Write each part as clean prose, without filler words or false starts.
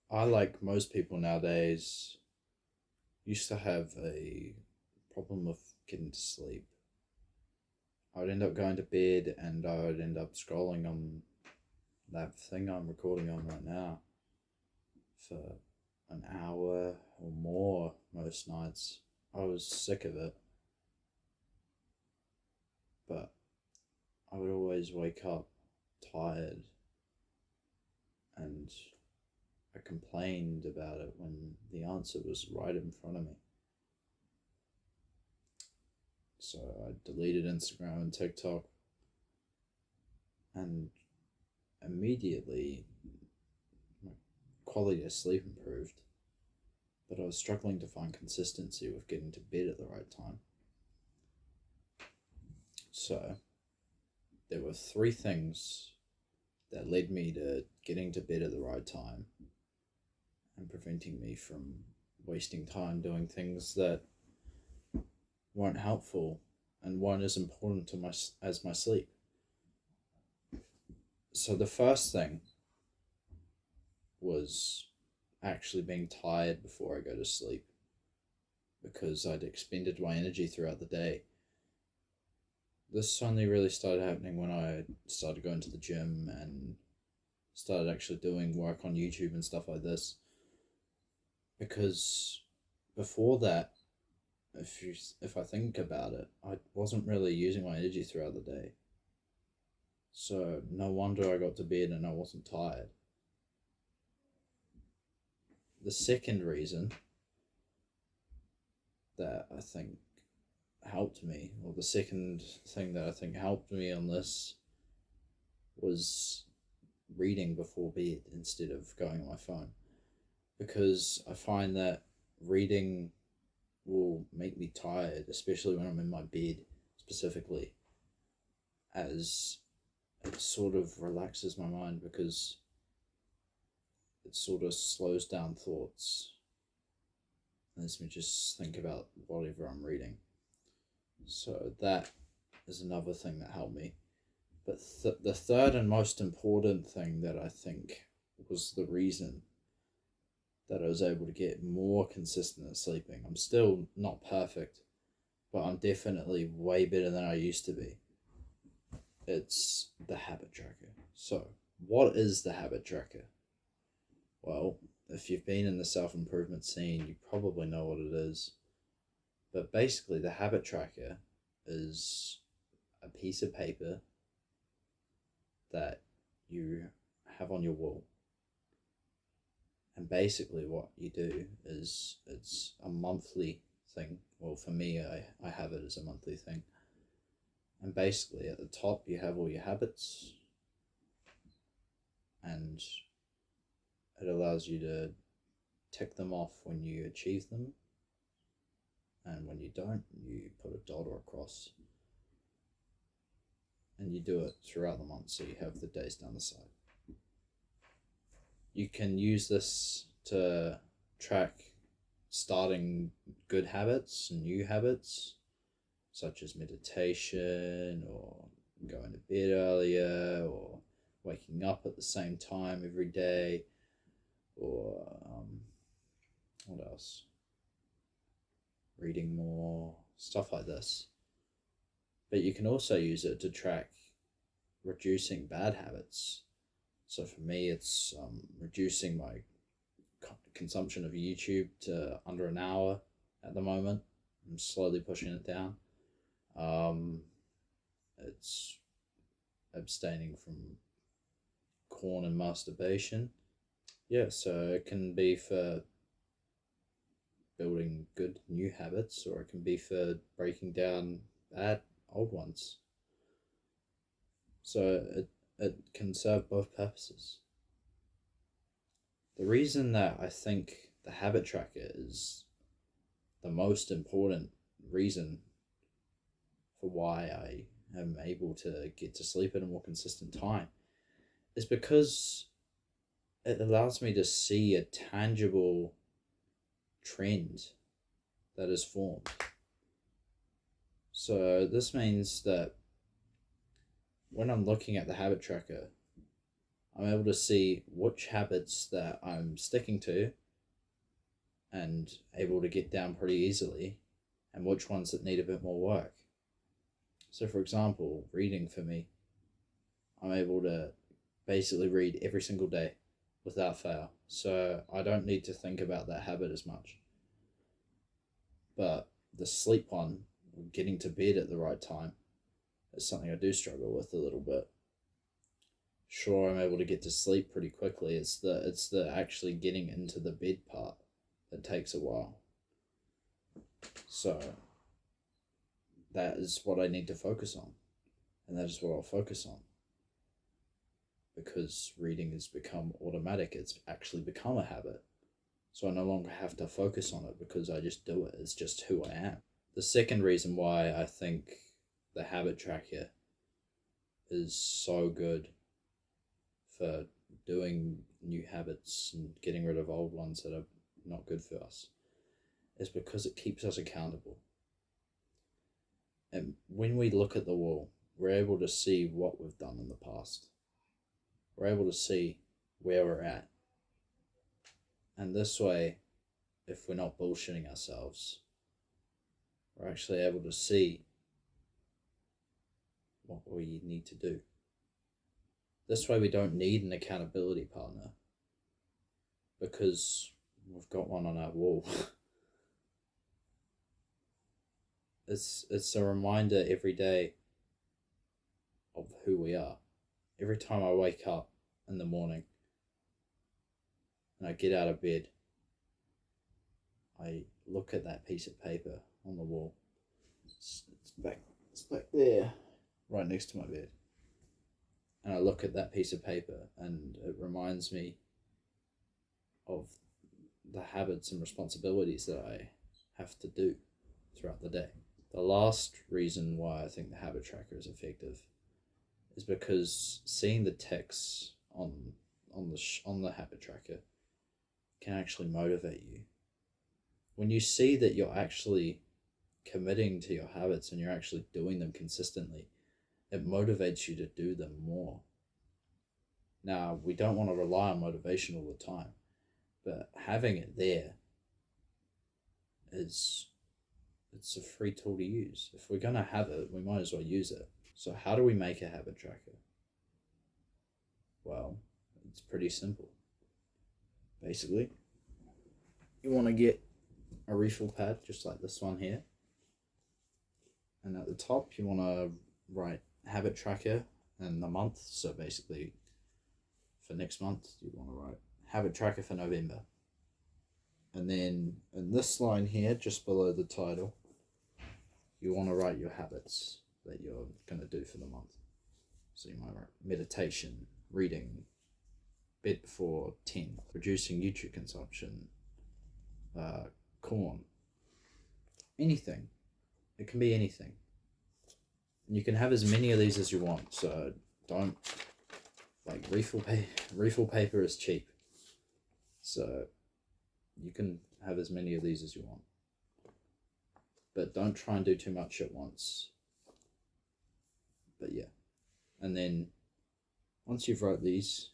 I, like most people nowadays, used to have a problem of getting to sleep. I would end up going to bed and I would end up scrolling on that thing I'm recording on right now for an hour or more most nights. I was sick of it, but I would always wake up tired and I complained about it when the answer was right in front of me. So I deleted Instagram and TikTok, and immediately my quality of sleep improved. But I was struggling to find consistency with getting to bed at the right time. So there were three things that led me to getting to bed at the right time and preventing me from wasting time doing things that weren't helpful and weren't as important to my as my sleep. So the first thing was actually being tired before I go to sleep because I'd expended my energy throughout the day. This only really started happening when I started going to the gym and started actually doing work on YouTube and stuff like this. Because before that, if I think about it, I wasn't really using my energy throughout the day. So no wonder I got to bed and I wasn't tired. The second reason that I think helped me, or the second thing that I think helped me on this, was reading before bed instead of going on my phone. Because I find that reading will make me tired, especially when I'm in my bed specifically, as it sort of relaxes my mind because it sort of slows down thoughts and lets me just think about whatever I'm reading. So that is another thing that helped me. But the third and most important thing that I think was the reason that I was able to get more consistent at sleeping. I'm still not perfect, but I'm definitely way better than I used to be. It's the habit tracker. So, what is the habit tracker? Well, if you've been in the self improvement scene, you probably know what it is. But basically, the habit tracker is a piece of paper that you have on your wall. And basically, what you do is it's a monthly thing. Well, for me, I have it as a monthly thing. And basically, at the top, you have all your habits, and it allows you to tick them off when you achieve them. And when you don't, you put a dot or a cross. And you do it throughout the month, so you have the days down the side. You can use this to track starting good habits and new habits, such as meditation or going to bed earlier or waking up at the same time every day, or what else? Reading more, stuff like this. But you can also use it to track reducing bad habits. So for me, it's reducing my consumption of YouTube to under an hour at the moment. I'm slowly pushing it down. It's abstaining from corn and masturbation. Yeah, so it can be for building good new habits, or it can be for breaking down bad old ones. So it can serve both purposes. The reason that I think the habit tracker is the most important reason for why I am able to get to sleep at a more consistent time is because it allows me to see a tangible trend that is formed. So this means that when I'm looking at the habit tracker, I'm able to see which habits that I'm sticking to and able to get down pretty easily, and which ones that need a bit more work. So, for example, reading for me, I'm able to basically read every single day without fail. So, I don't need to think about that habit as much. But the sleep one, getting to bed at the right time, is something I do struggle with a little bit. Sure, I'm able to get to sleep pretty quickly. It's the actually getting into the bed part that takes a while. So that is what I need to focus on, and that is what I'll focus on. Because reading has become automatic, it's actually become a habit. So I no longer have to focus on it because I just do it. It's just who I am. The second reason why I think the habit tracker is so good for doing new habits and getting rid of old ones that are not good for us is because it keeps us accountable. And when we look at the wall, we're able to see what we've done in the past. We're able to see where we're at. And this way, if we're not bullshitting ourselves, we're actually able to see what we need to do. This way we don't need an accountability partner because we've got one on our wall. It's a reminder every day of who we are. Every time I wake up in the morning and I get out of bed, I look at that piece of paper on the wall. It's back there, right next to my bed. And I look at that piece of paper and it reminds me of the habits and responsibilities that I have to do throughout the day. The last reason why I think the habit tracker is effective is because seeing the text on the habit tracker can actually motivate you. When you see that you're actually committing to your habits and you're actually doing them consistently, it motivates you to do them more. Now, we don't want to rely on motivation all the time, but having it there it's a free tool to use. If we're going to have it, we might as well use it. So how do we make a habit tracker? Well, it's pretty simple. Basically, you want to get a refill pad just like this one here. And at the top, you want to write habit tracker and the month. So basically, for next month, you want to write habit tracker for November. And then in this line here, just below the title, you want to write your habits that you're going to do for the month. So you might write meditation, reading, bed before 10, reducing YouTube consumption, corn, anything. It can be anything. And you can have as many of these as you want. So don't, like, refill paper is cheap. So you can have as many of these as you want. But don't try and do too much at once. But yeah. And then once you've wrote these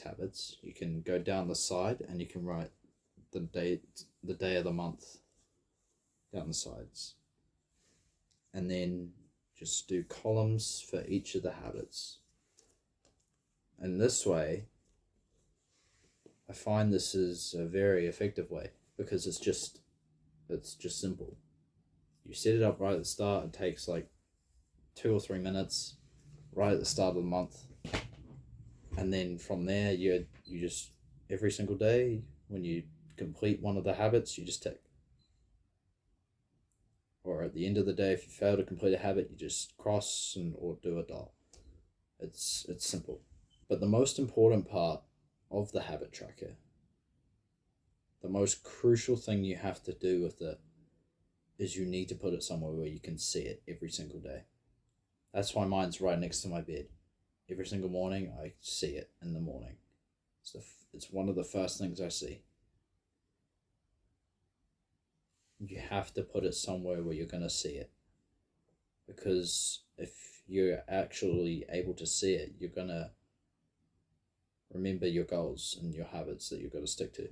habits, you can go down the side and you can write the day of the month down the sides. And then just do columns for each of the habits. And this way, I find this is a very effective way because it's just simple. You set it up right at the start. It takes like 2 or 3 minutes right at the start of the month. And then from there, you just, every single day, when you complete one of the habits, you just tick. Or at the end of the day, if you fail to complete a habit, you just cross or do a dot. It's simple. But the most important part of the habit tracker, the most crucial thing you have to do with it is you need to put it somewhere where you can see it every single day. That's why mine's right next to my bed. Every single morning, I see it in the morning. It's one of the first things I see. You have to put it somewhere where you're going to see it. Because if you're actually able to see it, you're going to remember your goals and your habits that you've got to stick to.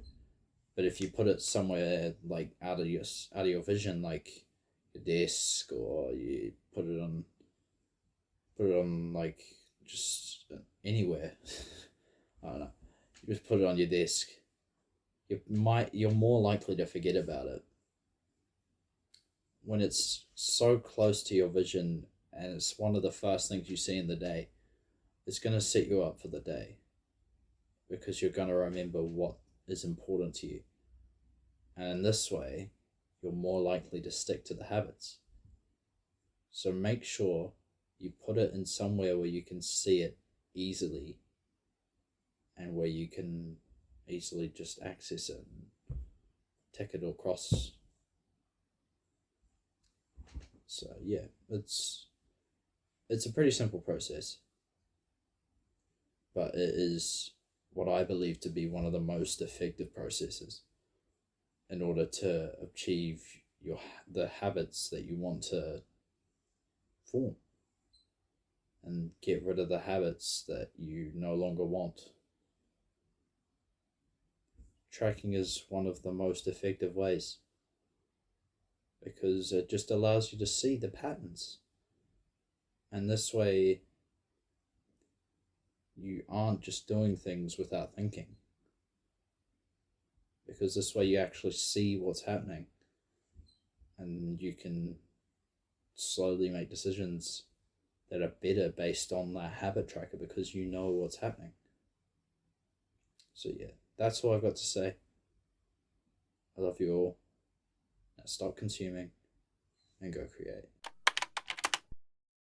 But if you put it somewhere like out of your vision, like your desk, or you put it on like just anywhere, I don't know. You just put it on your desk. You're more likely to forget about it when it's so close to your vision, and it's one of the first things you see in the day. It's going to set you up for the day because you're going to remember what is important to you. And in this way, you're more likely to stick to the habits. So make sure you put it in somewhere where you can see it easily and where you can easily just access it and tick it across. So yeah, it's a pretty simple process, but it is what I believe to be one of the most effective processes in order to achieve the habits that you want to form and get rid of the habits that you no longer want. Tracking is one of the most effective ways because it just allows you to see the patterns. And this way, you aren't just doing things without thinking. Because this way you actually see what's happening and you can slowly make decisions that are better based on that habit tracker because you know what's happening. So yeah, that's all I've got to say. I love you all. Now stop consuming and go create.